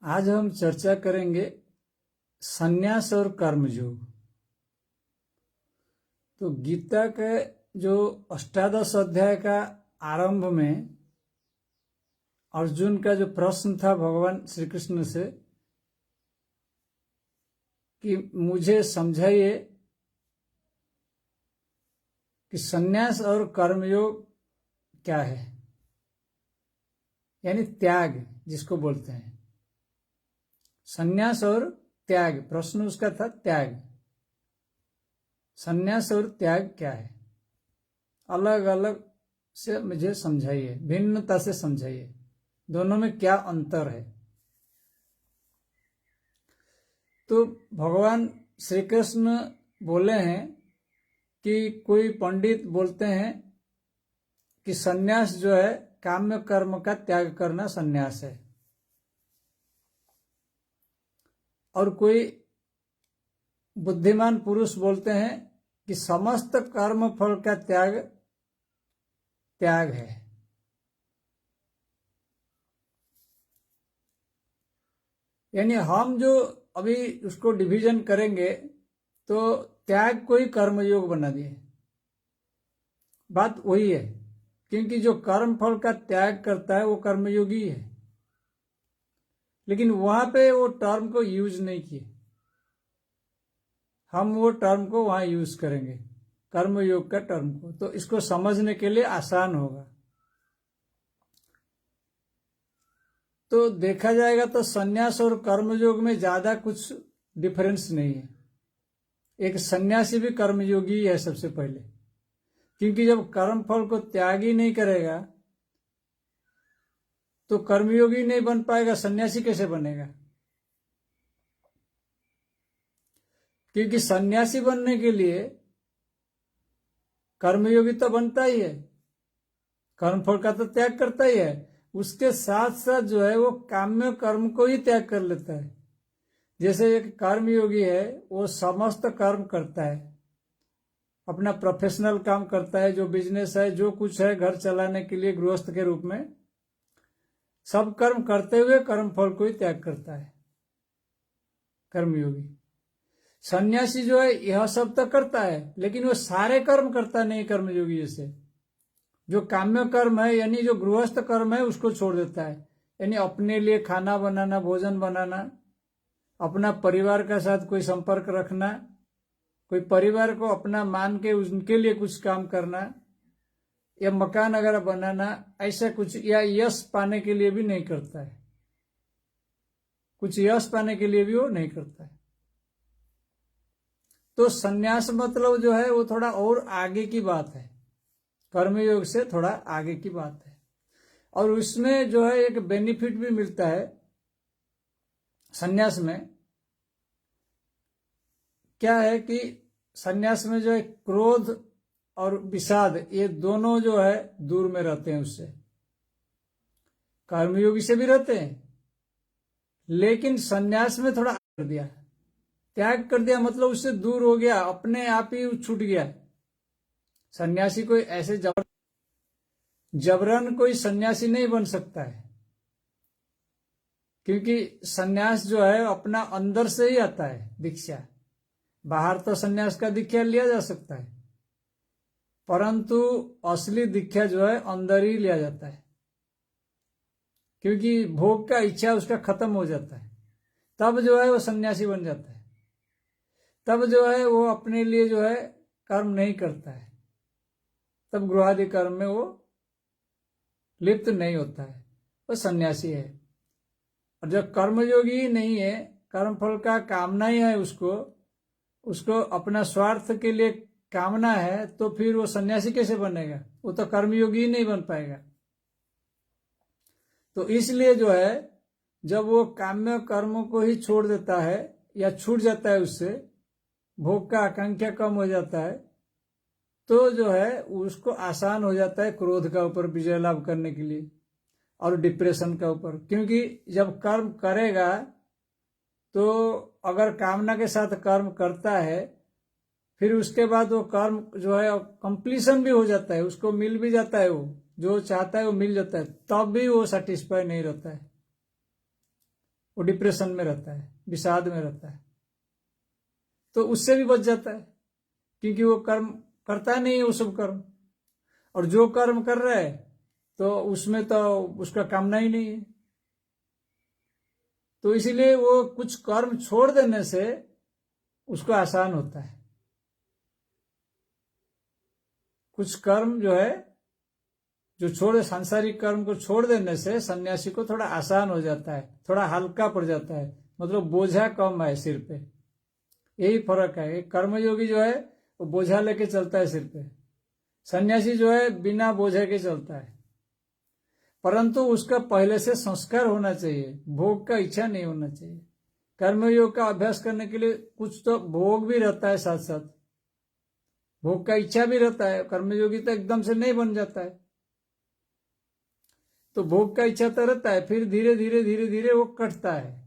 आज हम चर्चा करेंगे संन्यास और कर्मयोग। तो गीता के जो अष्टादश अध्याय का आरंभ में अर्जुन का जो प्रश्न था भगवान श्री कृष्ण से कि मुझे समझाइए कि संन्यास और कर्मयोग क्या है, यानी त्याग जिसको बोलते हैं। संन्यास और त्याग, प्रश्न उसका था त्याग। संन्यास और त्याग क्या है, अलग अलग से मुझे समझाइए, भिन्नता से समझाइए, दोनों में क्या अंतर है। तो भगवान श्री कृष्ण बोले हैं कि कोई पंडित बोलते हैं कि संन्यास जो है काम्य कर्म का त्याग करना संन्यास है, और कोई बुद्धिमान पुरुष बोलते हैं कि समस्त कर्म फल का त्याग त्याग है। यानी हम जो अभी उसको डिवीजन करेंगे तो त्याग को ही कर्मयोग बना दिए। बात वही है, क्योंकि जो कर्म फल का त्याग करता है वो कर्मयोगी है, लेकिन वहां पे वो टर्म को यूज नहीं किए। हम वो टर्म को वहां यूज करेंगे, कर्मयोग का टर्म को, तो इसको समझने के लिए आसान होगा। तो देखा जाएगा तो संन्यास और कर्मयोग में ज्यादा कुछ डिफरेंस नहीं है। एक सन्यासी भी कर्मयोगी है सबसे पहले, क्योंकि जब कर्म फल को त्याग ही नहीं करेगा तो कर्मयोगी नहीं बन पाएगा, सन्यासी कैसे बनेगा? क्योंकि सन्यासी बनने के लिए कर्मयोगी तो बनता ही है, कर्मफल का तो त्याग करता ही है, उसके साथ साथ जो है वो काम्य कर्म को ही त्याग कर लेता है। जैसे एक कर्मयोगी है, वो समस्त कर्म करता है, अपना प्रोफेशनल काम करता है, जो बिजनेस है, जो कुछ है घर चलाने के लिए गृहस्थ के रूप में, सब कर्म करते हुए कर्मफल को ही त्याग करता है कर्मयोगी। सन्यासी जो है यह सब तो करता है, लेकिन वो सारे कर्म करता नहीं कर्मयोगी जैसे। जो काम्य कर्म है यानी जो गृहस्थ कर्म है उसको छोड़ देता है, यानी अपने लिए खाना बनाना, भोजन बनाना, अपना परिवार के साथ कोई संपर्क रखना, कोई परिवार को अपना मान के उनके लिए कुछ काम करना, या मकान वगैरह बनाना, ऐसा कुछ, या यश पाने के लिए भी नहीं करता है, कुछ यश पाने के लिए भी वो नहीं करता है। तो संन्यास मतलब जो है वो थोड़ा और आगे की बात है, कर्मयोग से थोड़ा आगे की बात है, और उसमें जो है एक बेनिफिट भी मिलता है। संन्यास में क्या है कि संन्यास में जो है क्रोध और विषाद, ये दोनों जो है दूर में रहते हैं उससे। कर्मयोगी से भी रहते हैं, लेकिन संन्यास में थोड़ा कर दिया, त्याग कर दिया, मतलब उससे दूर हो गया, अपने आप ही छूट गया। सन्यासी कोई ऐसे जबरन कोई सन्यासी नहीं बन सकता है, क्योंकि सन्यास जो है अपना अंदर से ही आता है दीक्षा। बाहर तो सन्यास का दीक्षा लिया जा सकता है, परंतु असली दीक्षा जो है अंदर ही लिया जाता है, क्योंकि भोग का इच्छा उसका खत्म हो जाता है, तब जो है वो सन्यासी बन जाता है। तब जो है वो अपने लिए जो है कर्म नहीं करता है, तब गृहादि कर्म में वो लिप्त नहीं होता है, वो सन्यासी है। और जब कर्मयोगी ही नहीं है, कर्मफल का कामना ही है, उसको अपना स्वार्थ के लिए कामना है, तो फिर वो सन्यासी कैसे बनेगा? वो तो कर्मयोगी ही नहीं बन पाएगा। तो इसलिए जो है जब वो काम्य कर्मों को ही छोड़ देता है या छूट जाता है, उससे भोग का आकांक्षा कम हो जाता है, तो जो है उसको आसान हो जाता है क्रोध का ऊपर विजय लाभ करने के लिए और डिप्रेशन का ऊपर। क्योंकि जब कर्म करेगा तो अगर कामना के साथ कर्म करता है, फिर उसके बाद वो कर्म जो है कंप्लीशन भी हो जाता है, उसको मिल भी जाता है, वो जो चाहता है वो मिल जाता है, तब भी वो सेटिस्फाई नहीं रहता है। वो डिप्रेशन में रहता है, विषाद में रहता है, तो उससे भी बच जाता है, क्योंकि वो कर्म करता नहीं है वो सब कर्म। और जो कर्म कर रहा है तो उसमें तो उसका कामना ही नहीं है, तो इसीलिए वो कुछ कर्म छोड़ देने से उसको आसान होता है। कुछ कर्म जो है, जो सांसारिक कर्म को छोड़ देने से सन्यासी को थोड़ा आसान हो जाता है, थोड़ा हल्का पड़ जाता है, मतलब बोझा कम है सिर पे। यही फर्क है। एक कर्मयोगी जो है वो बोझा लेके चलता है सिर पे, सन्यासी जो है बिना बोझे के चलता है। परंतु उसका पहले से संस्कार होना चाहिए, भोग का इच्छा नहीं होना चाहिए। कर्मयोग का अभ्यास करने के लिए कुछ तो भोग भी रहता है, साथ साथ भोग का इच्छा भी रहता है। कर्मयोगी तो एकदम से नहीं बन जाता है, तो भोग का इच्छा तो रहता है, फिर धीरे धीरे धीरे धीरे वो कटता है।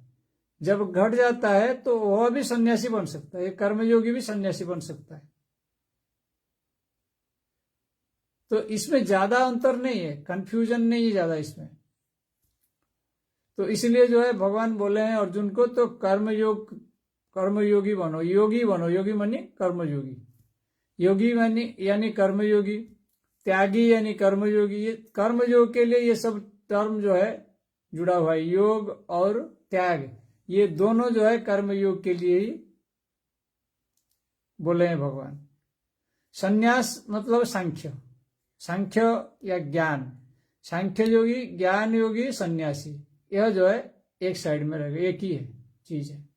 जब घट जाता है तो वह भी सन्यासी बन सकता है, कर्मयोगी भी सन्यासी बन सकता है। तो इसमें ज्यादा अंतर नहीं है, कंफ्यूजन नहीं है ज्यादा इसमें। तो इसलिए जो है भगवान बोले हैं अर्जुन को, तो कर्मयोगी बनो, योगी बनो। योगी मानी कर्मयोगी, योगी मानी यानी कर्मयोगी, त्यागी यानी कर्मयोगी। ये कर्मयोग के लिए ये सब टर्म जो है जुड़ा हुआ है, योग और त्याग, ये दोनों जो है कर्मयोग के लिए ही बोले हैं भगवान। संन्यास मतलब सांख्य, सांख्य या ज्ञान, सांख्य योगी, ज्ञान योगी, सन्यासी, यह जो है एक साइड में रहेगा, एक ही है चीज है।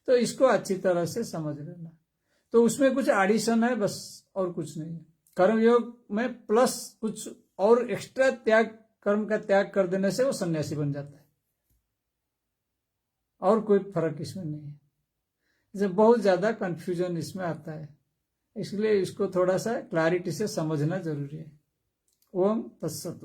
तो इसको अच्छी तरह से समझ लेना। तो उसमें कुछ एडिशन है बस, और कुछ नहीं है। कर्मयोग में प्लस कुछ और एक्स्ट्रा त्याग, कर्म का त्याग कर देने से वो सन्यासी बन जाता है, और कोई फर्क इसमें नहीं है। इसे बहुत ज्यादा कंफ्यूजन इसमें आता है, इसलिए इसको थोड़ा सा क्लैरिटी से समझना जरूरी है। ओम तत्सत।